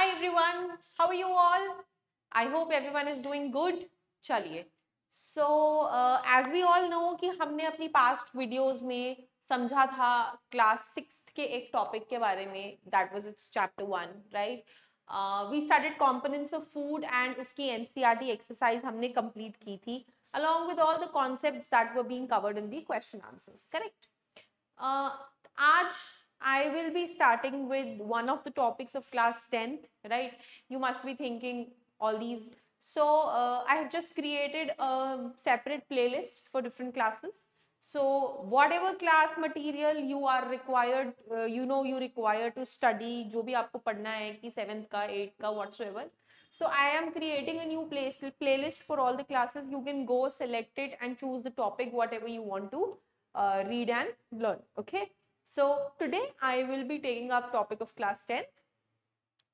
Hi everyone, how are you all? I hope everyone is doing good. चलिए, so as we all know कि हमने अपनी past videos में समझा था class 6th के एक topic के बारे में, that was its chapter 1, right? We studied components of food and उसकी NCERT exercise हमने complete की थी, along with all the concepts that were being covered in the question answers, correct? आज I will be starting with one of the topics of class 10th, right? You must be thinking all these. So I have just created separate playlists for different classes. So whatever class material you are required, you require to study, जो भी आपको पढ़ना है कि 7th का, 8th का, whatsoever. So I am creating a new playlist for all the classes. You can go select it and choose the topic, whatever you want to read and learn, okay? So today I will be taking up topic of class 10th.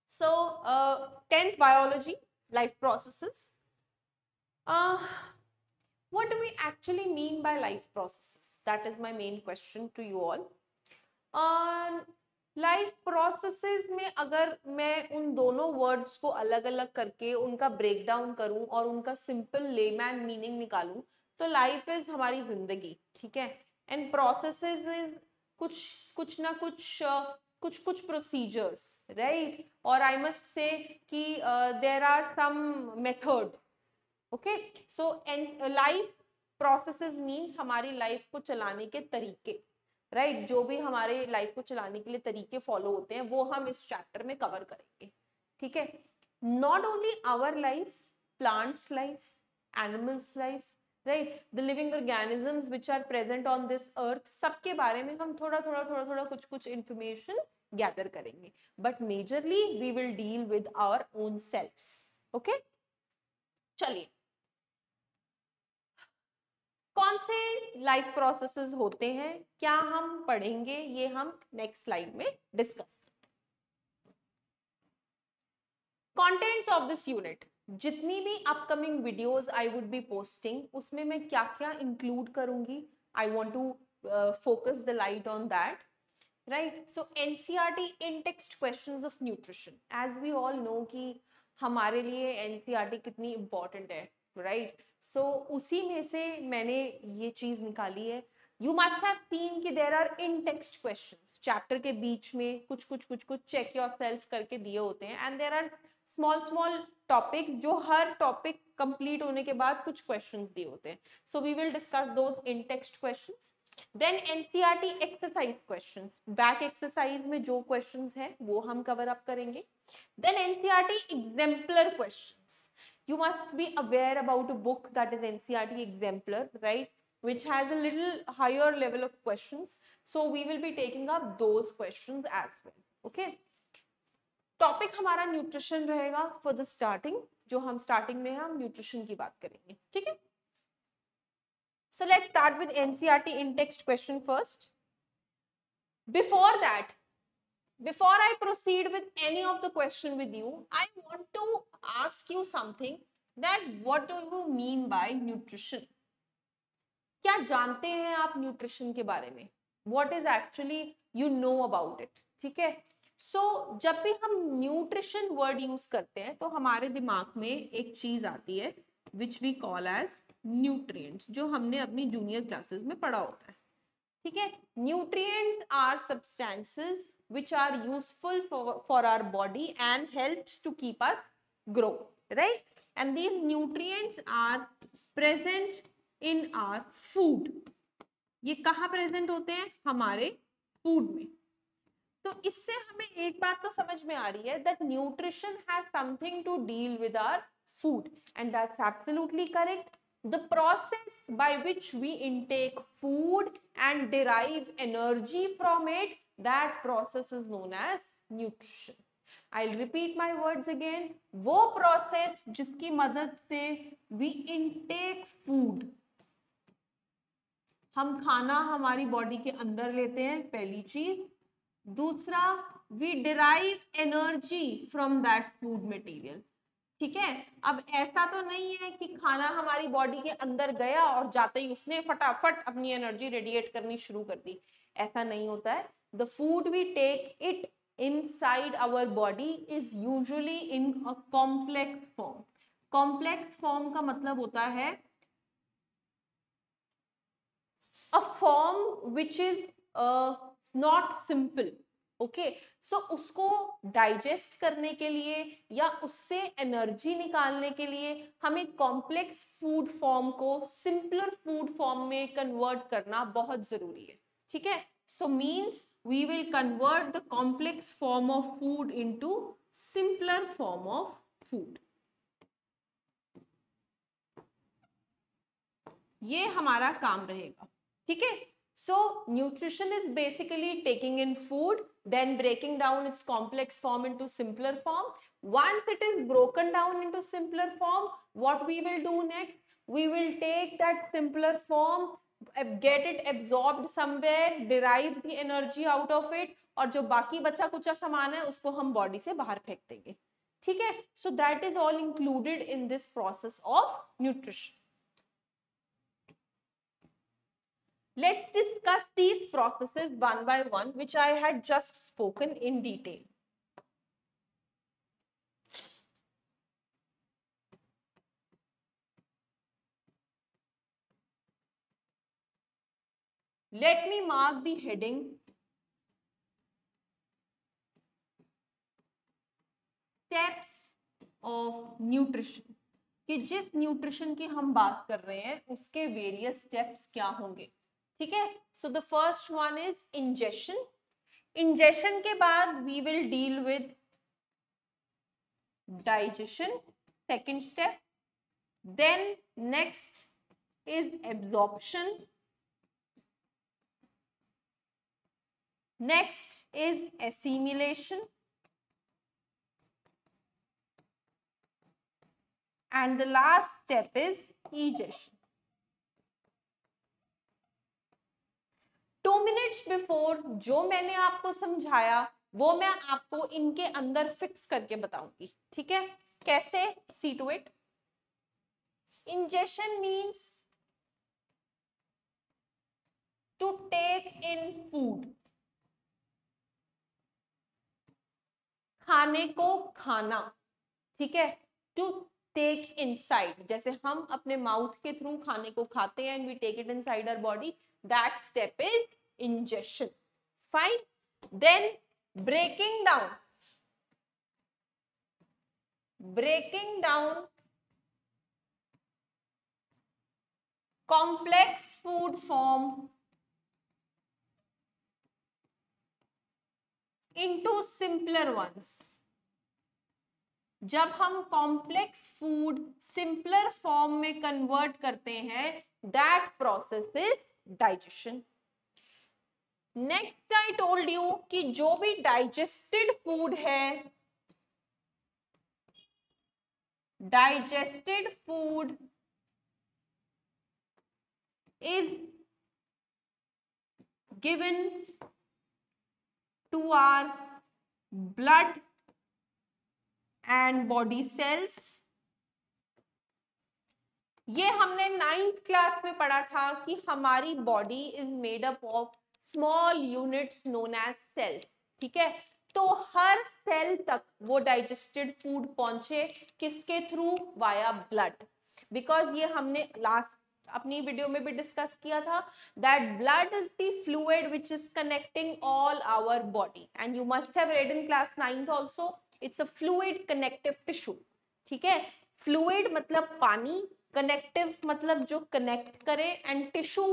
So 10th biology, life processes. What do we actually mean by life processes? That is my main question to you all. Life processes में अगर मैं उन दोनों words को अलग अलग करके उनका ब्रेक डाउन करूं और उनका सिंपल लेमैन मीनिंग निकालूं तो लाइफ इज हमारी जिंदगी, ठीक है, एंड प्रोसेसेस इज कुछ ना कुछ प्रोसीजर्स, राइट? और आई मस्ट से कि there are some methods, okay? So life processes means हमारी लाइफ को चलाने के तरीके, राइट? जो भी हमारे लाइफ को चलाने के लिए तरीके फॉलो होते हैं वो हम इस चैप्टर में कवर करेंगे, ठीक है? Not only our life, plants life, animals life, right, the living organisms which are present on this earth, सबके बारे में हम थोड़ा कुछ इंफॉर्मेशन गैदर करेंगे, but majorly we will deal with our own selfs, okay? चलिए, कौन से लाइफ प्रोसेसेस होते हैं, क्या हम पढ़ेंगे, ये हम नेक्स्ट स्लाइड में डिस्कस करते हैं। कंटेंट्स ऑफ दिस यूनिट, जितनी भी upcoming videos I would be posting उसमें मैं क्या क्या इंक्लूड करूंगी, I want to focus the light on that, right? So NCERT in text questions of nutrition, as we all know कि हमारे लिए एनसीईआरटी कितनी इंपॉर्टेंट है, राइट? सो उसी में से मैंने ये चीज निकाली है। यू मस्ट हैव सीन कि there are in text questions, chapter के बीच में कुछ चेक योरसेल्फ करके दिए होते हैं, and there are small topics जो हर टॉपिक कंप्लीट होने के बाद कुछ क्वेश्चंस दिए होते हैं। So we will discuss those in text questions. Then NCERT exercise questions, back exercise में जो क्वेश्चंस हैं वो हम कवर अप करेंगे। Then NCERT exemplar questions, you must be aware about a book that is NCERT Exemplar, right, which has a little higher level of questions, so we will be taking up those questions as well, okay? Topic हमारा nutrition रहेगा for the starting, जो हम starting में हम nutrition की बात करेंगे, ठीक है? So let's start with NCERT in text question first. Before that, before I proceed with any of the question with you, I want to ask you something, that what do you mean by nutrition? क्या जानते हैं आप nutrition के बारे में? What is actually you know about it? ठीक है? So जब भी हम न्यूट्रिशन वर्ड यूज करते हैं तो हमारे दिमाग में एक चीज आती है which we call as nutrients, जो हमने अपनी जूनियर क्लासेस में पढ़ा होता है, ठीक है? Nutrients are substances which are useful for our body and helps to keep us grow, right? And these nutrients are present in our food. ये कहाँ present होते हैं? हमारे food में। तो इससे हमें एक बात तो समझ में आ रही है that nutrition has something to deal with our food, and that's absolutely correct. The process by which we intake food and derive energy from it, that process is known as nutrition. I'll repeat my words again. वो process जिसकी मदद से we intake food, हम खाना हमारी body के अंदर लेते हैं, पहली चीज। दूसरा, we derive energy from that food material, ठीक है? अब ऐसा तो नहीं है कि खाना हमारी बॉडी के अंदर गया और जाते ही उसने फटाफट अपनी एनर्जी रेडिएट करनी शुरू कर दी, ऐसा नहीं होता है। The food we take, it inside our body is usually in a complex form. Complex form का मतलब होता है a form which is not simple. Okay so उसको डाइजेस्ट करने के लिए या उससे एनर्जी निकालने के लिए हमें कॉम्प्लेक्स फूड फॉर्म को सिंपलर फूड फॉर्म में कन्वर्ट करना बहुत जरूरी है. ठीक है, so means we will convert the complex form of food into simpler form of food. ये हमारा काम रहेगा. ठीक है, so nutrition is basically taking in food, then breaking down its complex form into simpler form. Once it is broken down into simpler form, what we will do next? We will take that simpler form, get it absorbed somewhere, derive the energy out of it, और जो बाकी बचा कुचा सामान है उसको हम body से बाहर फेंक देंगे. ठीक है, so that is all included in this process of nutrition. Let's discuss these processes one by one, which I had just spoken in detail. Let me mark the heading steps of nutrition. कि जिस nutrition की हम बात कर रहे हैं उसके various steps क्या होंगे. ठीक है, so the first one is ingestion. Ingestion के बाद we will deal with digestion, second step. Then next is absorption, next is assimilation, and the last step is egestion. 2 minutes before जो मैंने आपको समझाया वो मैं आपको इनके अंदर फिक्स करके बताऊंगी. ठीक है, कैसे? See to it. Ingestion means to take in food. खाने को खाना. ठीक है, to take inside, जैसे हम अपने माउथ के थ्रू खाने को खाते हैं and we take it inside our body, that step is ingestion. Fine. Then breaking down complex food form into simpler ones. जब हम कॉम्प्लेक्स फूड सिंपलर फॉर्म में कन्वर्ट करते हैं, that process is digestion. Next I told you कि जो भी digested food है, digested food is given to our blood and body cells. ये हमने 9th क्लास में पढ़ा था कि हमारी body is made up of small units known as cells. ठीक है, तो हर सेल तक वो डाइजेस्टेड फूड पहुंचे किसके थ्रू? Via blood. बिकॉज ये हमने लास्ट अपनी वीडियो में भी डिस्कस किया था that blood is the fluid which is connecting all our body, and you must have read in class 9th also. It's a fluid connective tissue. ठीक है, fluid मतलब पानी, कनेक्टिव मतलब जो कनेक्ट करे, एंड टिश्यू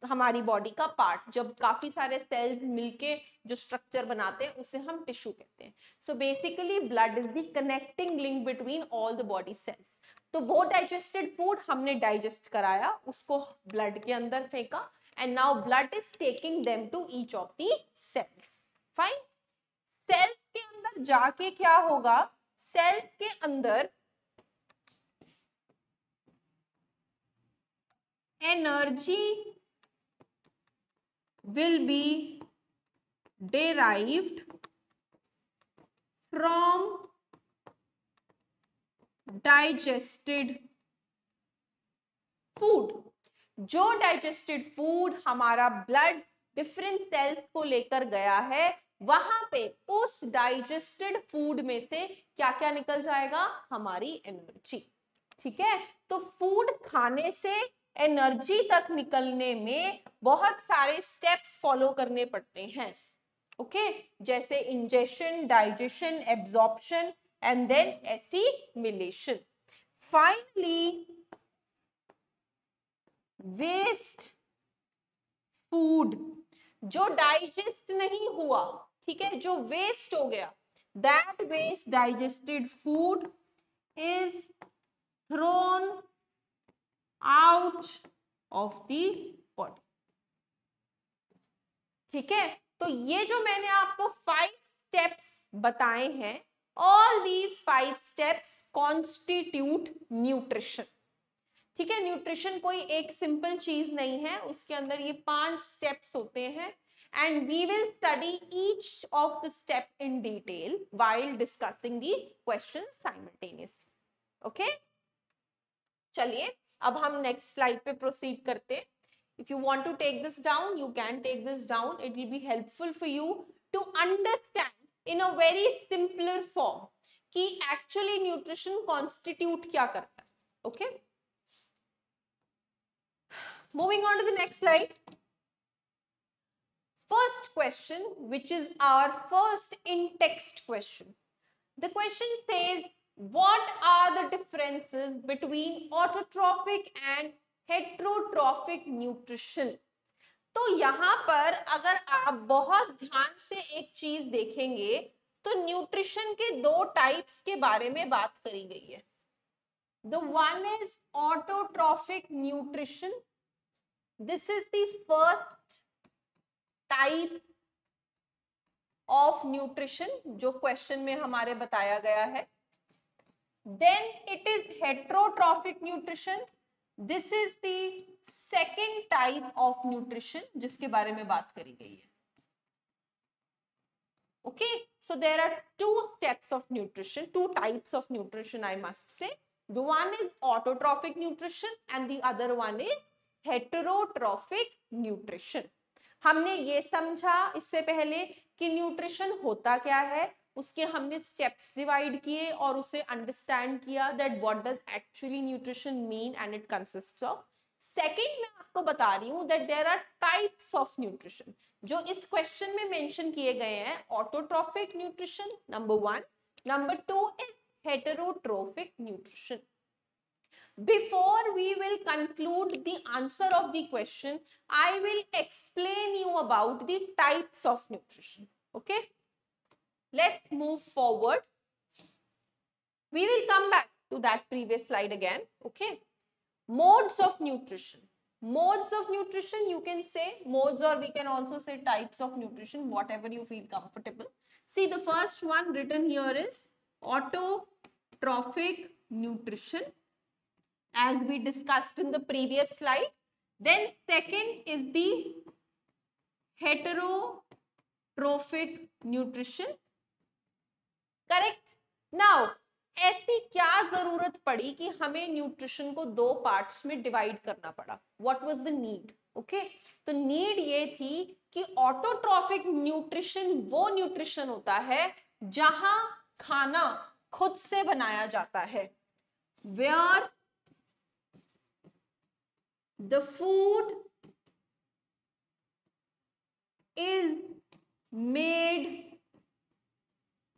हमारी बॉडी का part. जब काफी सारे सेल्स मिलके जो स्ट्रक्चर बनाते हैं उसे हम टिश्यू कहते हैं. So basically blood is the connecting link between all the body cells. तो वो डाइजेस्टेड फूड हमने डाइजेस्ट कराया, उसको ब्लड के अंदर फेंका, and now blood is taking them to each of the cells. Fine. Cells के अंदर जाके क्या होगा? सेल्स के अंदर energy will be derived from digested food. जो डाइजेस्टेड फूड हमारा ब्लड डिफरेंट सेल्स को लेकर गया है, वहां पे उस डाइजेस्टेड फूड में से क्या क्या निकल जाएगा, हमारी एनर्जी। ठीक है, तो फूड खाने से एनर्जी तक निकलने में बहुत सारे स्टेप्स फॉलो करने पड़ते हैं। ओके, जैसे ingestion, digestion, absorption and then assimilation. Finally waste food जो डाइजेस्ट नहीं हुआ, ठीक है, जो वेस्ट हो गया, that waste digested food is thrown out of the body. ठीक है, तो ये जो मैंने आपको 5 स्टेप्स बताए हैं, all these 5 steps constitute nutrition. ठीक है, न्यूट्रिशन कोई एक सिंपल चीज नहीं है, उसके अंदर ये 5 स्टेप्स होते हैं and we will study each of the step in detail while discussing the question simultaneously. Okay, चलिए अब हम नेक्स्ट स्लाइड पे प्रोसीड करते हैं। If you want to take this down, you can take this down. It will be helpful for you to understand in a very simpler form कि actually nutrition constitute क्या करता है. Okay? Moving on to the next slide. First question, which is our first in-text question. The question says, what are the differences between autotrophic and heterotrophic nutrition? तो यहाँ पर अगर आप बहुत ध्यान से एक चीज देखेंगे तो न्यूट्रिशन के 2 टाइप्स के बारे में बात करी गई है। The one is autotrophic nutrition. This is the first type of nutrition जो क्वेश्चन में हमारे बताया गया है। Then it is heterotrophic nutrition. This is the second type of nutrition जिसके बारे में बात करी गई है। Okay, so there are 2 steps of nutrition, 2 types of nutrition I must say. The one is autotrophic nutrition and the other one is heterotrophic nutrition. हमने ये समझा इससे पहले कि न्यूट्रिशन होता क्या है, उसके हमने स्टेप्स डिवाइड किए और उसे अंडरस्टैंड किया that what does actually nutrition mean and it consists of. Second मैं आपको बता रही हूँ that there are types of nutrition जो इस क्वेश्चन में मेंशन किए गए हैं। Autotrophic nutrition number 1, number 2 is heterotrophic nutrition. Before we will conclude the answer of the question, I will explain you about the types of nutrition. Okay, let's move forward. We will come back to that previous slide again. Okay, modes of nutrition. Modes of nutrition, you can say modes or we can also say types of nutrition, whatever you feel comfortable. See, the first one written here is autotrophic nutrition, as we discussed in the previous slide. Then second is the heterotrophic nutrition. Correct? Now, ऐसी क्या जरूरत पड़ी कि हमें nutrition को 2 parts में divide करना पड़ा? What was the need? Okay, तो नीड ये थी कि ऑटोट्रॉफिक न्यूट्रिशन वो न्यूट्रिशन होता है जहां खाना खुद से बनाया जाता है, where the food is made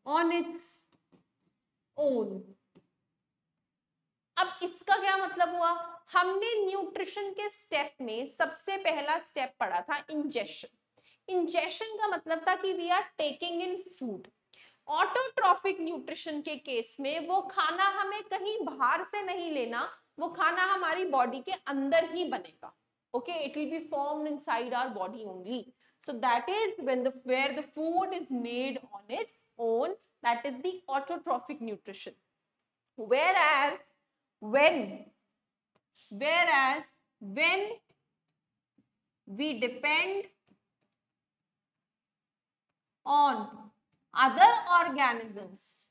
on its own. अब इसका क्या मतलब हुआ? हमने न्यूट्रिशन के स्टेप में सबसे पहला स्टेप पढ़ा था इंजेशन। इंजेशन का मतलब था कि we are taking in food. Autotrophic nutrition के केस में वो खाना हमें कहीं बाहर से नहीं लेना, वो खाना हमारी बॉडी के अंदर ही बनेगा। Okay, it will be formed inside our body only. So that is where the food is made on its own. That is the autotrophic nutrition. Whereas when we depend on other organisms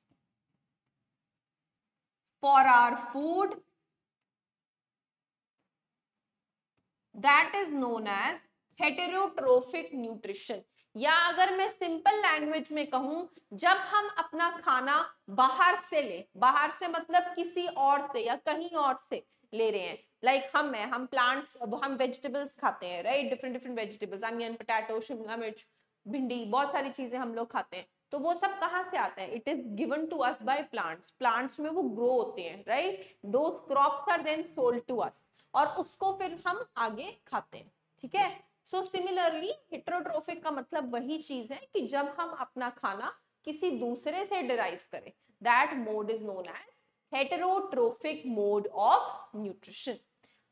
for our food, that is known as heterotrophic nutrition. या अगर मैं simple language में कहूं, जब हम अपना खाना बाहर से ले, बाहर से मतलब किसी और से या कहीं और से ले रहे हैं, लाइक हम प्लांट्स, हम वेजिटेबल्स खाते हैं, right, different different vegetables, onion, potato, Shimla मिर्च, भिंडी, बहुत सारी चीजें हम लोग खाते हैं, तो वो सब कहाँ से आते हैं? It is given to us by plants, plants में वो ग्रो होते हैं, right, those crops are then sold to us, और उसको फिर हम आगे खाते हैं, ठीक है। सो सिमिलरली हेटेरोट्रोफिक का मतलब वही चीज है कि जब हम अपना खाना किसी दूसरे से डिराइव करें, that mode is known as heterotrophic mode of nutrition.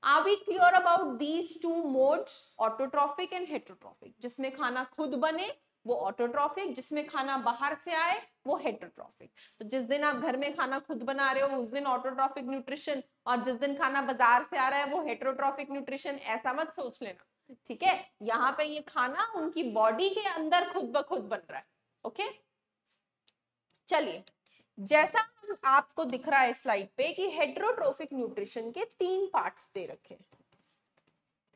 Are we clear about these two modes, autotrophic and heterotrophic? जिसमें खाना खुद बने वो ऑटोट्रॉफिक, जिसमें खाना बाहर से आए वो हेटेरोट्रॉफिक। तो जिस दिन आप घर में खाना खुद बना रहे हो उस दिन ऑटोट्रॉफिक न्यूट्रिशन, और जिस दिन खाना बाजार से आ रहा है वो हेटेरोट्रॉफिक न्यूट्रिशन, ऐसा मत सोच लेना, ठीक है। यहाँ पे ये खाना उनकी बॉडी के अंदर खुद ब खुद बन रहा है, ओके। चलिए, जैसा आपको दिख रहा है स्लाइड पे कि हेटेरोट्रोफिक न्यूट्रिशन के 3 पार्ट्स दे रखे हैं,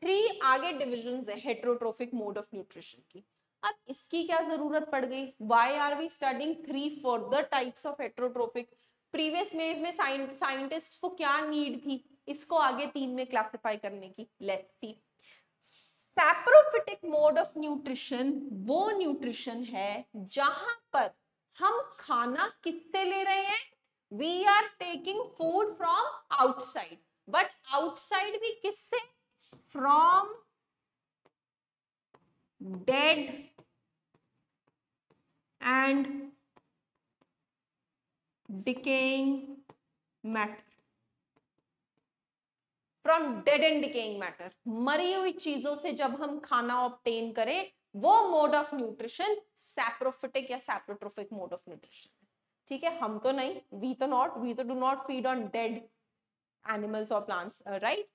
3 आगे डिविजन्स है हेटेरोट्रोफिक मोड ऑफ न्यूट्रिशन की। अब इसकी क्या जरूरत पड़ गई? Why are we studying 3 further types of heterotrophic? Previous में साइंटिस्ट्स को क्या नीड थी इसको आगे 3 में क्लासिफाई करने की? Let's see. Saprophytic mode of nutrition वो न्यूट्रिशन है जहां पर हम खाना किससे ले रहे हैं? We are taking food from outside, but outside भी किससे? From dead and decaying matter, from dead and decaying matter, मरी हुई चीजों से जब हम खाना ऑब्टेन करें वो मोड ऑफ न्यूट्रिशन सैप्रोफिटिक या सैप्रोट्रोफिक मोड ऑफ न्यूट्रिशन है, ठीक है। हम तो नहीं, वी तो do not feed on dead animals और plants, right.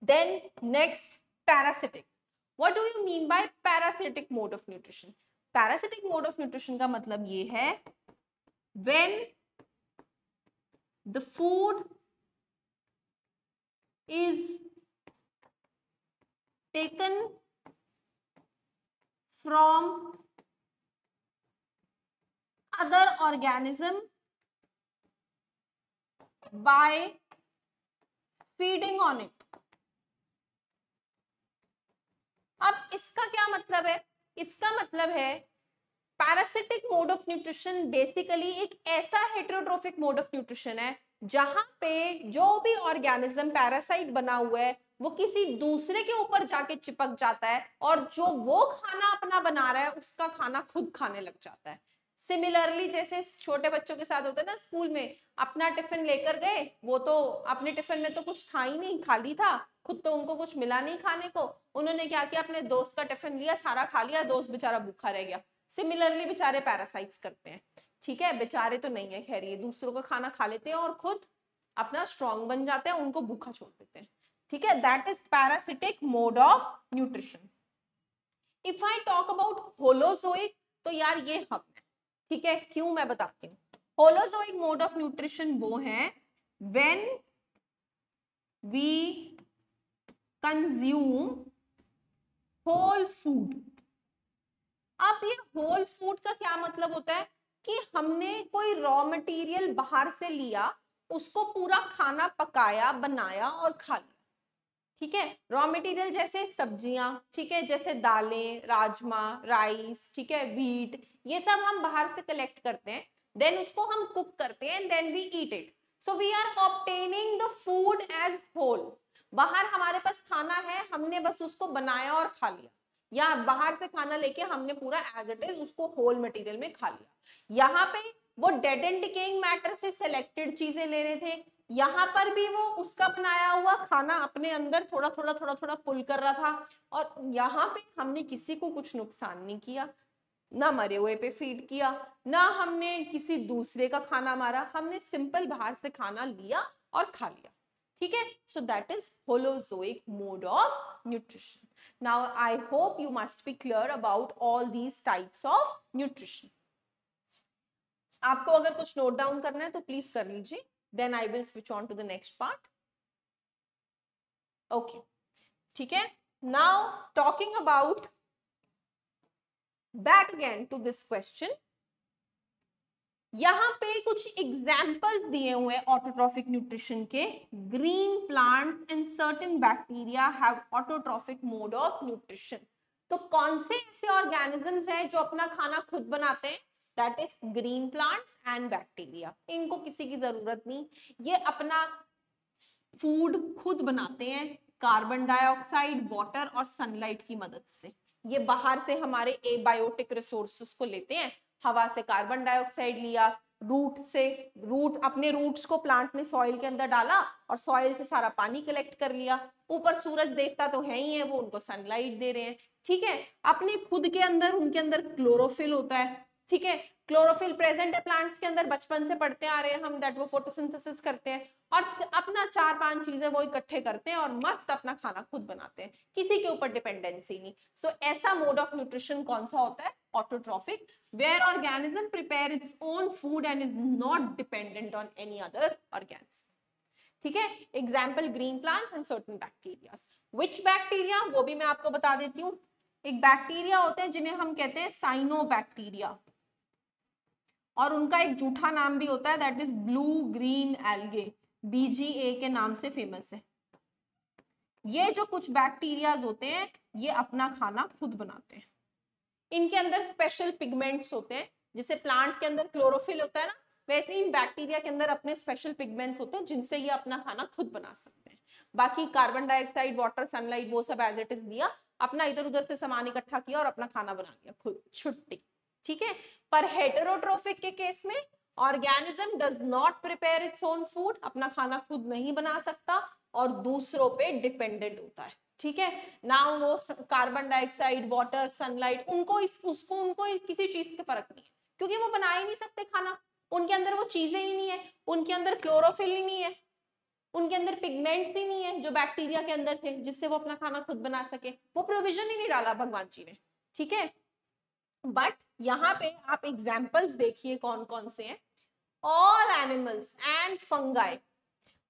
Then next, parasitic. What do you mean by parasitic mode of nutrition? Parasitic mode of nutrition का मतलब ये है when the food is taken from other organism by feeding on it. अब इसका क्या मतलब है? इसका मतलब है parasitic mode of nutrition basically एक ऐसा हेटेरोट्रोफिक मोड ऑफ न्यूट्रिशन है जहां पे जो भी ऑर्गेनिज्म पैरासाइट बना हुआ है वो किसी दूसरे के ऊपर जाके चिपक जाता है और जो वो खाना अपना बना रहा है उसका खाना खुद खाने लग जाता है। सिमिलरली जैसे छोटे बच्चों के साथ होता है ना, स्कूल में अपना टिफिन लेकर गए, वो तो अपने टिफिन में तो कुछ था ही नहीं, खाली था, खुद तो उनको कुछ मिला नहीं खाने को, उन्होंने क्या किया, अपने दोस्त का टिफिन लिया, सारा खा लिया, दोस्त बेचारा भूखा रह गया। सिमिलरली बेचारे पैरासाइट्स करते हैं, ठीक है, बेचारे तो नहीं है, खैर ये दूसरों का खाना खा लेते हैं और खुद अपना स्ट्रॉन्ग बन जाते हैं, उनको भूखा छोड़ देते हैं, ठीक है। That is parasitic mode of nutrition. If I talk about holozoic, तो यार ये हम है, ठीक है, क्यों मैं बताती हूँ। होलोजोइक मोड ऑफ न्यूट्रिशन वो है when we consume whole food. अब ये होल फूड का क्या मतलब होता है कि हमने कोई रॉ मटेरियल बाहर से लिया, उसको पूरा खाना पकाया, बनाया और खा लिया, ठीक है। रॉ मटेरियल जैसे सब्जियां, ठीक है, जैसे दालें, राजमा, राइस, ठीक है, व्हीट, ये सब हम बाहर से कलेक्ट करते हैं, देन उसको हम कुक करते हैं, then we eat it. So we are obtaining the food as whole. बाहर हमारे पास खाना है, हमने बस उसको बनाया और खा लिया, या बाहर से खाना लेके हमने पूरा एज इट इज उसको होल मटेरियल में खा लिया। यहाँ पे वो डेड एंड डिकेइंग मैटर से सिलेक्टेड चीजें ले रहे थे, यहाँ पर भी वो उसका बनाया हुआ खाना अपने अंदर थोड़ा थोड़ा पुल कर रहा था, और यहाँ पे हमने किसी को कुछ नुकसान नहीं किया, ना मरे हुए पे फीड किया, ना हमने किसी दूसरे का खाना मारा, हमने सिंपल बाहर से खाना लिया और खा लिया, ठीक है। So that is holozoic mode of nutrition. Now I hope you must be clear about all these types of nutrition. आपको अगर कुछ नोट डाउन करना है तो प्लीज कर लीजिए, then I will switch on to the next part. Okay, ठीक है। Now talking about back again to this question, यहां पे कुछ एग्जाम्पल्स दिए हुए हैं ऑटोट्रॉफिक न्यूट्रिशन के। Green plants and certain bacteria have autotrophic mode of nutrition. तो कौन से ऐसे ऑर्गेनिजम्स हैं जो अपना खाना खुद बनाते हैं? That is green plants and bacteria. इनको किसी की जरूरत नहीं, ये अपना फूड खुद बनाते हैं कार्बन डाइऑक्साइड, वाटर और सनलाइट की मदद से। ये बाहर से हमारे एबायोटिक रिसोर्सेस को लेते हैं, हवा से कार्बन डाइऑक्साइड लिया, रूट से, रूट अपने रूट्स को प्लांट ने सॉइल के अंदर डाला और सॉइल से सारा पानी कलेक्ट कर लिया, ऊपर सूरज देवता तो है ही है, वो उनको सनलाइट दे रहे हैं। ठीक है, अपने खुद के अंदर उनके अंदर क्लोरोफिल होता है। ठीक है, क्लोरोफिल प्रेजेंट है प्लांट्स के अंदर, बचपन से पढ़ते आ रहे हैं हम, दैट वो फोटोसिंथेसिस करते हैं और अपना 4-5 चीजें वो इकट्ठे करते हैं और मस्त अपना खाना खुद बनाते हैं, किसी के ऊपर डिपेंडेंसी नहीं। सो ऐसा मोड ऑफ न्यूट्रिशन कौन सा होता है? Autotrophic, where organism prepare its own food and is not dependent on any other organism. ठीक है, example green plants and certain bacteria. Which bacteria, वो भी मैं आपको बता देती हूँ। एक बैक्टीरिया होते हैं जिन्हें हम कहते हैं साइनोबैक्टीरिया, और उनका एक जूठा नाम भी होता है, that is blue green algae, BGA के नाम से फेमस है। ये जो कुछ बैक्टीरियाज होते हैं ये अपना खाना खुद बनाते हैं। इनके अंदर स्पेशल पिगमेंट्स होते हैं, जैसे प्लांट के अंदर क्लोरोफिल होता है ना, वैसे इन बैक्टीरिया के अंदर अपने स्पेशल पिगमेंट्स होते हैं जिनसे ये अपना खाना खुद बना सकते हैं। बाकी कार्बन डाइऑक्साइड, वाटर, सनलाइट वो सब एज इट इज दिया, अपना इधर उधर से सामान इकट्ठा किया और अपना खाना बना लिया खुद, छुट्टी। ठीक है, पर हेटेरोट्रोफिक के केस में organism does not prepare its own food, अपना खाना खुद नहीं बना सकता और दूसरों पे डिपेंडेंट होता है। ठीक है, ना वो कार्बन डाइऑक्साइड, वाटर, सनलाइट, उनको किसी चीज के फर्क नहीं है, क्योंकि वो बना ही नहीं सकते खाना, उनके अंदर वो चीजें ही नहीं है, उनके अंदर क्लोरोफिल ही नहीं है, उनके अंदर पिगमेंट्स ही नहीं है जो बैक्टीरिया के अंदर थे जिससे वो अपना खाना खुद बना सके, वो प्रोविजन ही नहीं डाला भगवान जी ने। ठीक है, बट यहाँ पे आप एग्जाम्पल्स देखिए कौन कौन से हैं। All animals and fungi,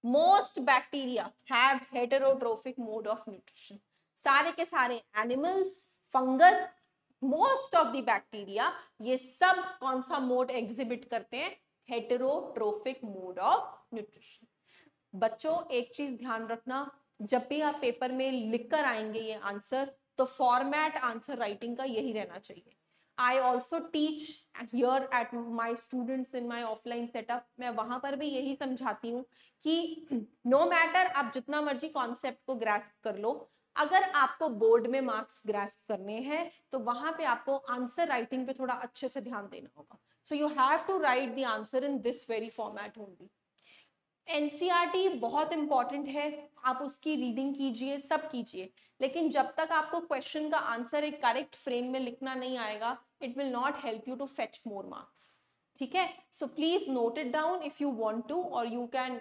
most bacteria have heterotrophic mode of nutrition। सारे के सारे animals, fungus, most of the bacteria, ये सब कौन सा मोड एग्जिबिट करते हैं? Heterotrophic mode of nutrition. बच्चों एक चीज ध्यान रखना, जब भी आप पेपर में लिखकर आएंगे ये आंसर, तो फॉर्मेट आंसर राइटिंग का यही रहना चाहिए। I also teach here at my students in my offline setup, मैं वहां पर भी यही समझाती हूँ कि no matter आप जितना मर्जी कॉन्सेप्ट को ग्रास्प कर लो, अगर आपको बोर्ड में मार्क्स ग्रास्प करने हैं तो वहां पे आपको आंसर राइटिंग पे थोड़ा अच्छे से ध्यान देना होगा। So you have to write the answer in this very format only. NCERT बहुत इंपॉर्टेंट है, आप उसकी रीडिंग कीजिए, सब कीजिए, लेकिन जब तक आपको क्वेश्चन का आंसर एक करेक्ट फ्रेम में लिखना नहीं आएगा, it will not help you to fetch more marks. ठीक है, so please note it down if you want to, और you can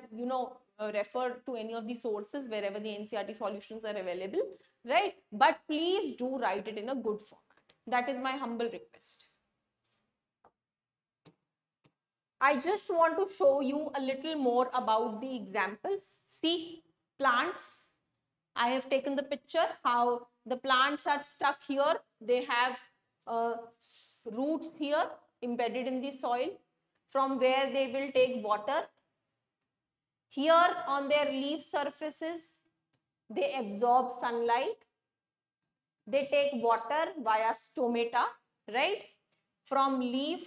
refer to any of the sources wherever the NCERT solutions are available, right? But please do write it in a good format. That is my humble request. I just want to show you a little more about the examples. See, plants. I have taken the picture how the plants are stuck here. They have roots here embedded in the soil, from where they will take water. Here on their leaf surfaces, they absorb sunlight. They take water via stomata, right? From leaf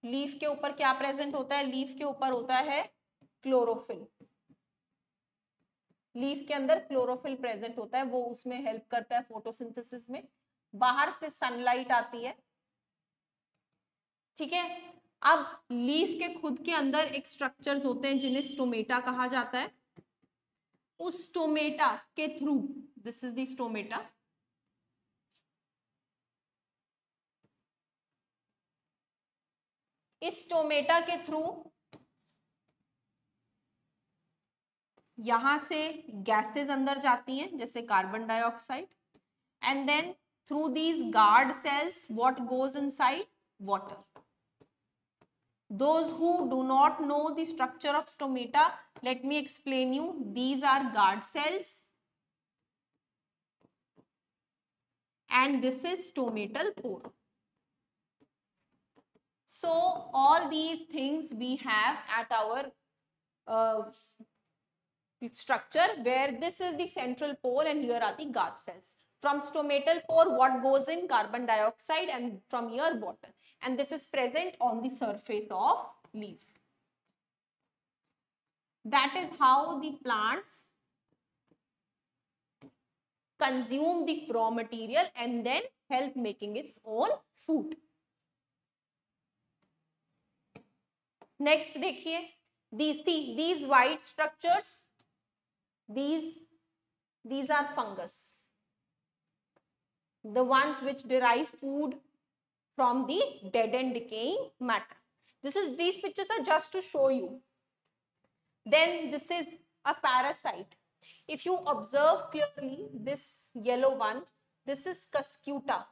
के ऊपर क्या present होता है? Leaf के ऊपर होता है chlorophyll. Leaf के अंदर क्लोरोफिल प्रेजेंट होता है, वो उसमें हेल्प करता है फोटोसिंथेसिस में। बाहर से सनलाइट आती है। ठीक है, अब लीफ के खुद के अंदर एक स्ट्रक्चर्स होते हैं जिन्हें स्टोमेटा कहा जाता है। उस स्टोमेटा के through, this is the stomata, इस स्टोमेटा के थ्रू यहां से गैसेस अंदर जाती हैं जैसे carbon dioxide, and then through these guard cells what goes inside? Water. Those who do not know the structure of stomata, let me explain you. These are guard cells, and this is stomatal pore. So all these things we have at our structure, where this is the central pore and here are the guard cells. From stomatal pore, what goes in? Carbon dioxide, and from here water. And this is present on the surface of leaf. That is how the plants consume the raw material and then help making its own food. Next देखिए, these white structures, these are fungus, the ones which derive food from the dead and decaying matter. These pictures are just to show you. Then this is a parasite. If you observe clearly, this yellow one, this is Cuscuta.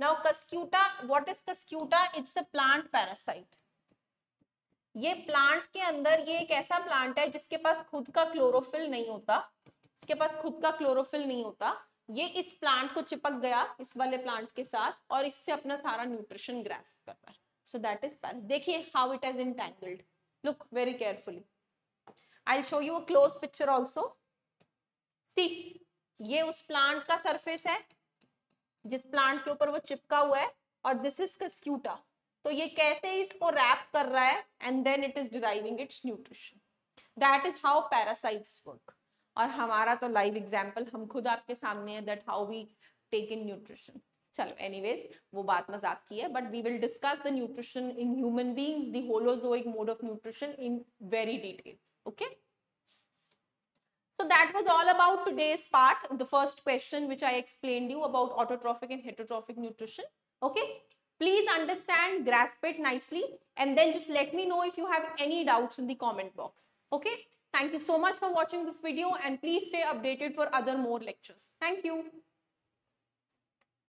Now Cuscuta, what is Cuscuta? It's a plant parasite. ये plant के अंदर, ये एक ऐसा plant है जिसके पास खुद का क्लोरोफिल नहीं होता, इसके पास खुद का क्लोरोफिल नहीं होता, ये इस प्लांट को चिपक गया इस वाले प्लांट के साथ और इससे अपना सारा न्यूट्रिशन ग्रास्प कर रहा है. So that is parasite. देखिए how it is entangled. Look very carefully. I will show you a close picture also. See, ये उस प्लांट का सरफेस है जिस प्लांट के ऊपर वो चिपका हुआ है, और दिस इज Cuscuta. तो ये कैसे इसको रैप कर रहा है and then it is deriving its nutrition. That is how parasites work. और हमारा तो लाइव एग्जांपल हम खुद आपके सामने है, that how we take in nutrition. चलो एनीवेज, वो बात मजाक की है, but we will discuss the nutrition in human beings, the holozoic mode of nutrition in very detail. Okay, so that was all about today's part, the first question which I explained you about autotrophic and heterotrophic nutrition. Okay, please understand, grasp it nicely, and then just let me know if you have any doubts in the comment box. Okay, thank you so much for watching this video, and please stay updated for other more lectures. Thank you.